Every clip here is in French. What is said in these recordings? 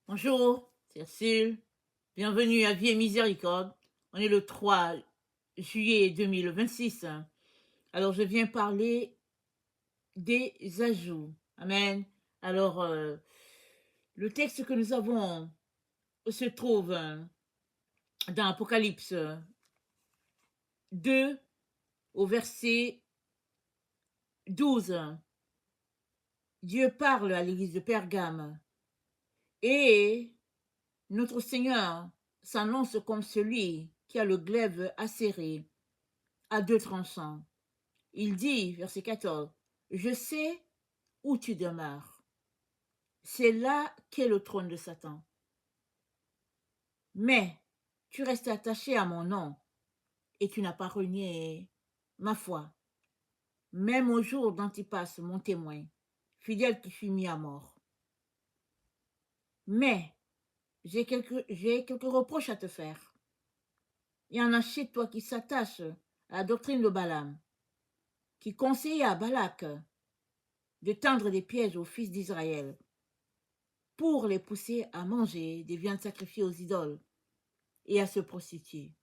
Bonjour, c'est Ursule. Bienvenue à Vie et Miséricorde. On est le 3 juillet 2026. Alors, je viens parler des ajouts. Amen. Alors, le texte que nous avons se trouve dans Apocalypse 2 au verset 12. Dieu parle à l'église de Pergame et notre Seigneur s'annonce comme celui qui a le glaive acéré à deux tranchants. Il dit, verset 14, je sais où tu demeures. C'est là qu'est le trône de Satan. Mais tu restes attaché à mon nom et tu n'as pas renié ma foi, même au jour d'Antipas, mon témoin, fidèle qui fut mis à mort. Mais j'ai quelques reproches à te faire. Il y en a chez toi qui s'attachent à la doctrine de Balaam, qui conseillait à Balak de tendre des pièges aux fils d'Israël pour les pousser à manger des viandes sacrifiées aux idoles et à se prostituer.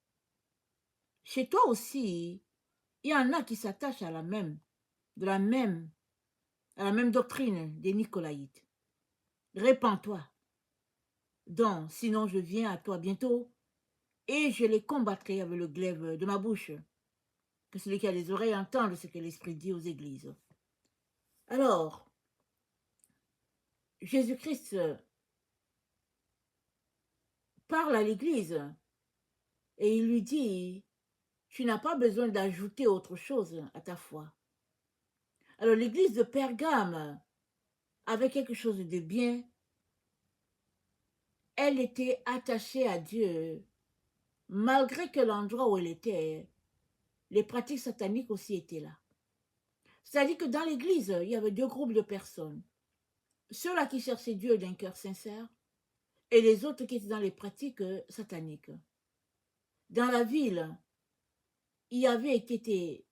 Chez toi aussi, il y en a qui s'attachent à la même doctrine des Nicolaïtes. Répands-toi, donc, sinon je viens à toi bientôt et je les combattrai avec le glaive de ma bouche. Que celui qui a les oreilles entende ce que l'Esprit dit aux églises. Alors, Jésus-Christ parle à l'église et il lui dit, tu n'as pas besoin d'ajouter autre chose à ta foi. Alors l'église de Pergame avait quelque chose de bien. Elle était attachée à Dieu, malgré que l'endroit où elle était, les pratiques sataniques aussi étaient là. C'est-à-dire que dans l'église, il y avait deux groupes de personnes. Ceux-là qui cherchaient Dieu d'un cœur sincère et les autres qui étaient dans les pratiques sataniques. Dans la ville, il y avait qui étaient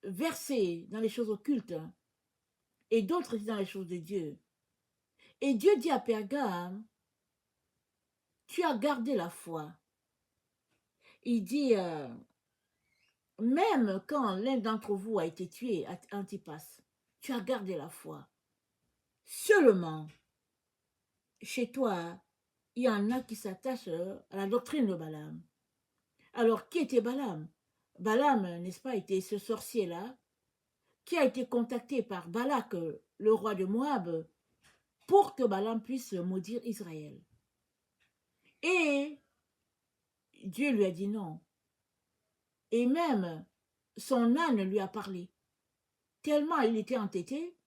versés dans les choses occultes et d'autres dans les choses de Dieu. Et Dieu dit à Pergame, tu as gardé la foi. Il dit, même quand l'un d'entre vous a été tué, Antipas, tu as gardé la foi. Seulement, chez toi, il y en a qui s'attachent à la doctrine de Balaam. Alors, qui était Balaam? Balaam, n'est-ce pas, était ce sorcier-là qui a été contacté par Balak, le roi de Moab, pour que Balaam puisse maudire Israël. Et Dieu lui a dit non. Et même, son âne lui a parlé. Tellement il était entêté,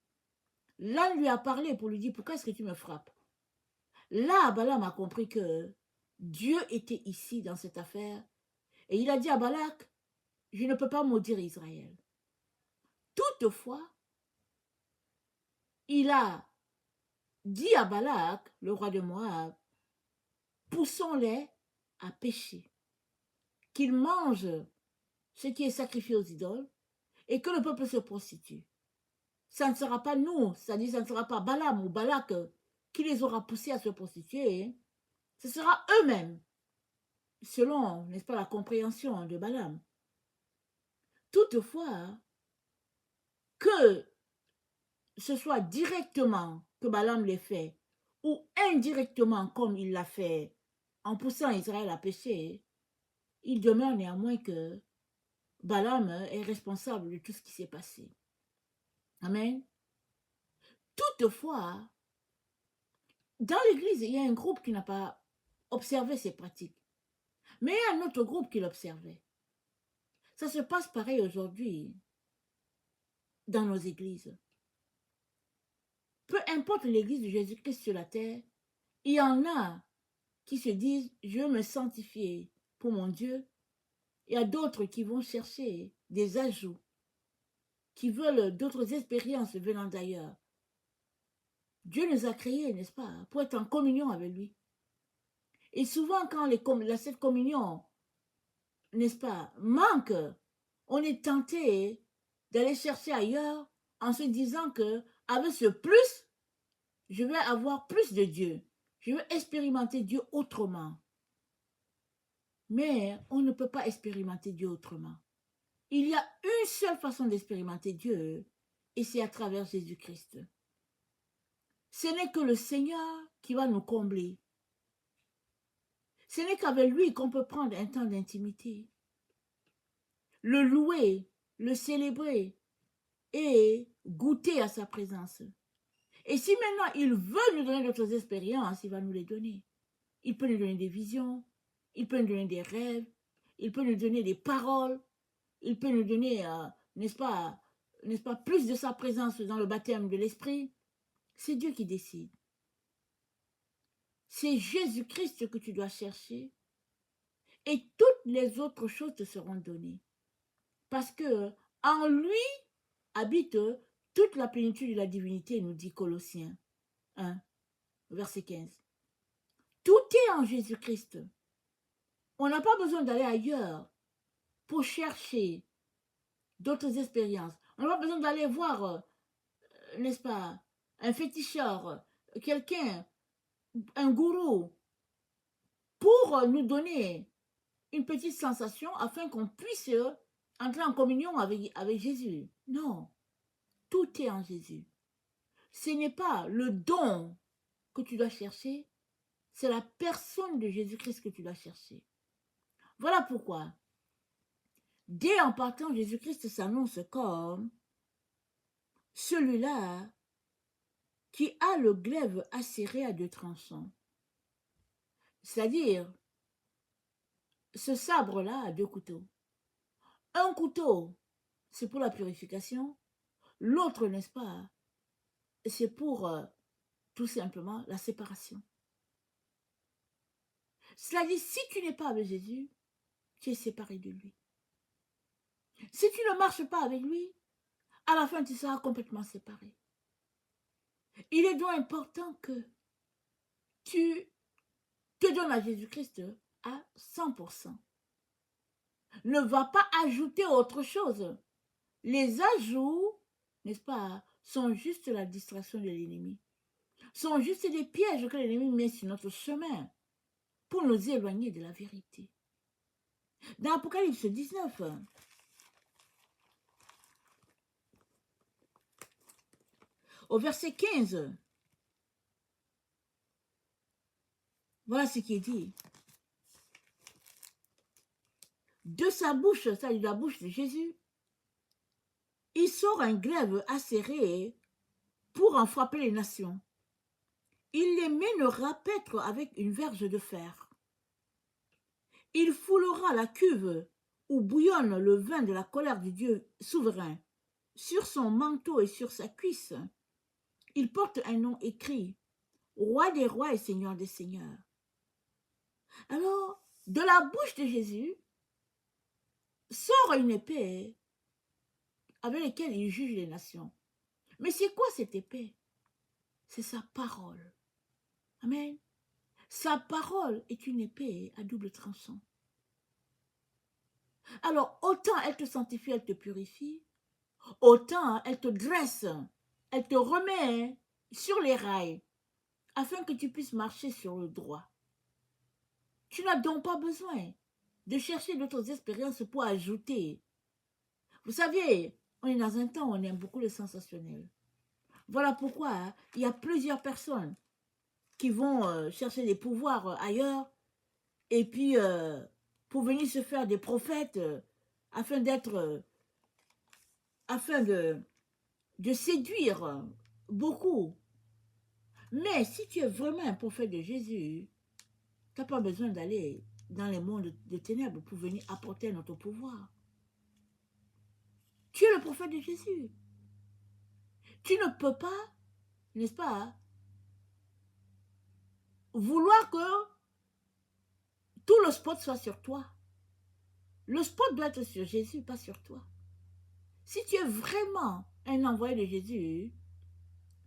l'âne lui a parlé pour lui dire, pourquoi est-ce que tu me frappes? Là, Balaam a compris que Dieu était ici dans cette affaire. Et il a dit à Balak, je ne peux pas maudire Israël. Toutefois, il a dit à Balak, le roi de Moab, poussons-les à pécher, qu'ils mangent ce qui est sacrifié aux idoles et que le peuple se prostitue. Ça ne sera pas nous, c'est-à-dire ça ne sera pas Balaam ou Balak qui les aura poussés à se prostituer, ce sera eux-mêmes, selon, n'est-ce pas, la compréhension de Balaam. Toutefois, que ce soit directement que Balaam l'ait fait, ou indirectement comme il l'a fait en poussant Israël à pécher, il demeure néanmoins que Balaam est responsable de tout ce qui s'est passé. Amen. Toutefois, dans l'Église, il y a un groupe qui n'a pas observé ces pratiques, mais il y a un autre groupe qui l'observait. Ça se passe pareil aujourd'hui dans nos églises. Peu importe l'église de Jésus-Christ sur la terre, il y en a qui se disent « je veux me sanctifier pour mon Dieu ». Il y a d'autres qui vont chercher des ajouts, qui veulent d'autres expériences venant d'ailleurs. Dieu nous a créés, n'est-ce pas, pour être en communion avec lui. Et souvent, quand cette communion, n'est-ce pas, manque, on est tenté d'aller chercher ailleurs en se disant que avec ce plus, je vais avoir plus de Dieu. Je veux expérimenter Dieu autrement. Mais on ne peut pas expérimenter Dieu autrement. Il y a une seule façon d'expérimenter Dieu, et c'est à travers Jésus-Christ. Ce n'est que le Seigneur qui va nous combler. Ce n'est qu'avec lui qu'on peut prendre un temps d'intimité, le louer, le célébrer et goûter à sa présence. Et si maintenant il veut nous donner d'autres expériences, il va nous les donner. Il peut nous donner des visions, il peut nous donner des rêves, il peut nous donner des paroles, il peut nous donner, n'est-ce pas, plus de sa présence dans le baptême de l'Esprit. C'est Dieu qui décide. C'est Jésus-Christ que tu dois chercher et toutes les autres choses te seront données. Parce que en lui habite toute la plénitude de la divinité, nous dit Colossiens 1, verset 15. Tout est en Jésus-Christ. On n'a pas besoin d'aller ailleurs pour chercher d'autres expériences. On n'a pas besoin d'aller voir, n'est-ce pas, un féticheur, quelqu'un, un gourou, pour nous donner une petite sensation afin qu'on puisse entrer en communion avec Jésus. Non, tout est en Jésus. Ce n'est pas le don que tu dois chercher, c'est la personne de Jésus-Christ que tu dois chercher. Voilà pourquoi, dès en partant, Jésus-Christ s'annonce comme celui-là qui a le glaive acéré à 2 tranchants. C'est-à-dire, ce sabre-là a 2 couteaux. Un couteau, c'est pour la purification. L'autre, n'est-ce pas, c'est pour tout simplement la séparation. C'est-à-dire, si tu n'es pas avec Jésus, tu es séparé de lui. Si tu ne marches pas avec lui, à la fin, tu seras complètement séparé. Il est donc important que tu te donnes à Jésus-Christ à 100%. Ne va pas ajouter autre chose. Les ajouts, n'est-ce pas, sont juste la distraction de l'ennemi. Sont juste des pièges que l'ennemi met sur notre chemin pour nous éloigner de la vérité. Dans Apocalypse 19, au verset 15, voilà ce qui est dit. De sa bouche, c'est-à-dire de la bouche de Jésus, il sort un glaive acéré pour en frapper les nations. Il les mènera paître avec une verge de fer. Il foulera la cuve où bouillonne le vin de la colère du Dieu souverain. Sur son manteau et sur sa cuisse, il porte un nom écrit « Roi des rois et Seigneur des seigneurs ». Alors, de la bouche de Jésus sort une épée avec laquelle il juge les nations. Mais c'est quoi cette épée? C'est sa parole. Amen. Sa parole est une épée à double tranchant. Alors, autant elle te sanctifie, elle te purifie, autant elle te dresse, elle te remet sur les rails, afin que tu puisses marcher sur le droit. Tu n'as donc pas besoin de chercher d'autres expériences pour ajouter. Vous savez, on est dans un temps où on aime beaucoup le sensationnel. Voilà pourquoi il y a plusieurs personnes qui vont chercher des pouvoirs ailleurs, et puis pour venir se faire des prophètes, afin de séduire beaucoup. Mais si tu es vraiment un prophète de Jésus, tu n'as pas besoin d'aller dans les mondes de ténèbres pour venir apporter notre pouvoir. Tu es le prophète de Jésus. Tu ne peux pas, n'est-ce pas, vouloir que tout le spot soit sur toi. Le spot doit être sur Jésus, pas sur toi. Si tu es vraiment un envoyé de Jésus,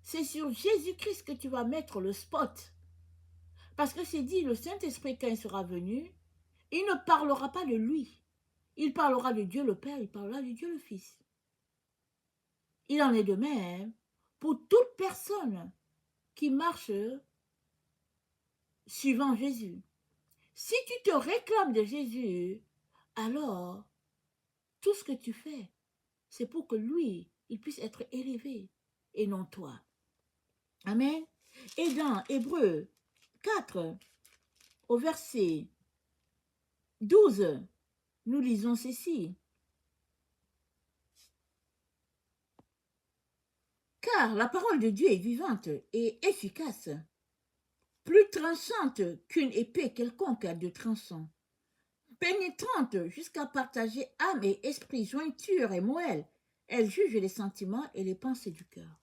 c'est sur Jésus-Christ que tu vas mettre le spot. Parce que c'est dit, le Saint-Esprit, quand il sera venu, il ne parlera pas de lui. Il parlera de Dieu le Père, il parlera de Dieu le Fils. Il en est de même pour toute personne qui marche suivant Jésus. Si tu te réclames de Jésus, alors tout ce que tu fais, c'est pour que lui, il puisse être élevé et non toi. Amen. Et dans Hébreux 4, au verset 12, nous lisons ceci. Car la parole de Dieu est vivante et efficace, plus tranchante qu'une épée quelconque à deux tranchants, pénétrante jusqu'à partager âme et esprit, jointure et moelle. Elle juge les sentiments et les pensées du cœur.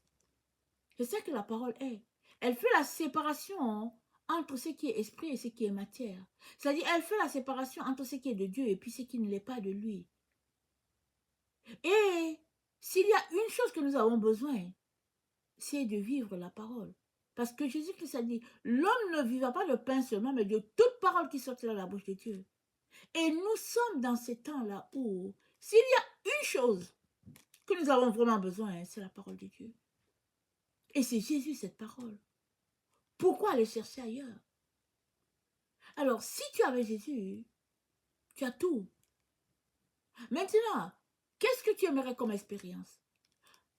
C'est ça que la parole est. Elle fait la séparation entre ce qui est esprit et ce qui est matière. C'est-à-dire, elle fait la séparation entre ce qui est de Dieu et puis ce qui ne l'est pas de lui. Et s'il y a une chose que nous avons besoin, c'est de vivre la parole. Parce que Jésus-Christ a dit, l'homme ne vivra pas de pain seulement, mais de toute parole qui sortira de la bouche de Dieu. Et nous sommes dans ces temps-là où, s'il y a une chose que nous avons vraiment besoin, c'est la parole de Dieu. Et c'est Jésus, cette parole. Pourquoi aller chercher ailleurs? Alors, si tu avais Jésus, tu as tout. Maintenant, qu'est-ce que tu aimerais comme expérience?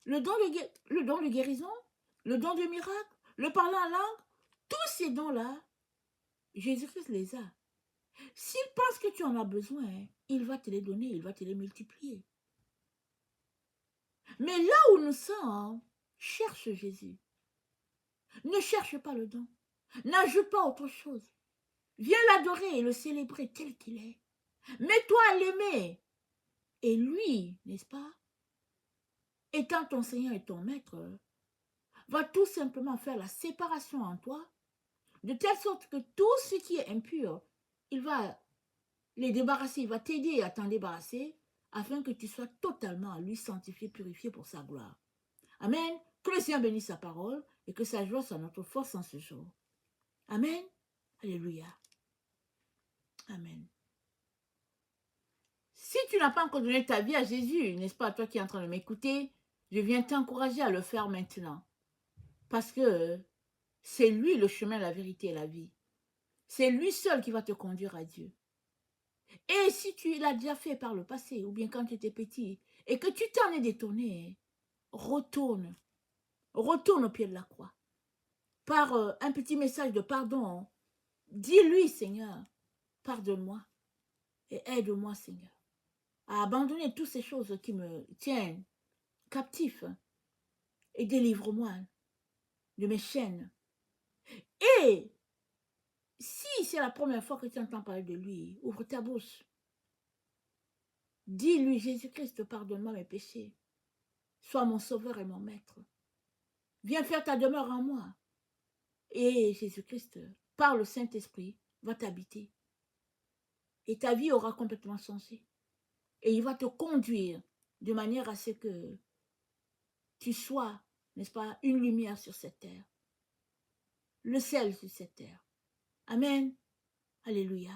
Le don de guérison, le don de miracle, le parler en langue, tous ces dons-là, Jésus-Christ les a. S'il pense que tu en as besoin, il va te les donner, il va te les multiplier. Mais là où nous sommes, cherche Jésus. Ne cherche pas le don. N'ajoute pas autre chose. Viens l'adorer et le célébrer tel qu'il est. Mets-toi à l'aimer. Et lui, n'est-ce pas, étant ton Seigneur et ton Maître, va tout simplement faire la séparation en toi, de telle sorte que tout ce qui est impur, il va les débarrasser, il va t'aider à t'en débarrasser, afin que tu sois totalement à lui sanctifié, purifié pour sa gloire. Amen. Que le Seigneur bénisse sa parole et que sa joie soit notre force en ce jour. Amen. Alléluia. Amen. Si tu n'as pas encore donné ta vie à Jésus, n'est-ce pas, toi qui es en train de m'écouter, je viens t'encourager à le faire maintenant. Parce que c'est lui le chemin, la vérité et la vie. C'est lui seul qui va te conduire à Dieu. Et si tu l'as déjà fait par le passé, ou bien quand tu étais petit, et que tu t'en es détourné, retourne. Retourne au pied de la croix. Par un petit message de pardon, dis-lui, Seigneur, pardonne-moi et aide-moi, Seigneur, à abandonner toutes ces choses qui me tiennent captif et délivre-moi de mes chaînes. Et si c'est la première fois que tu entends parler de lui, ouvre ta bouche. Dis-lui, Jésus-Christ, pardonne-moi mes péchés. Sois mon sauveur et mon maître. Viens faire ta demeure en moi. Et Jésus-Christ, par le Saint-Esprit, va t'habiter. Et ta vie aura complètement changé. Et il va te conduire de manière à ce que tu sois, n'est-ce pas, une lumière sur cette terre. Le sel sur cette terre. Amen. Alléluia.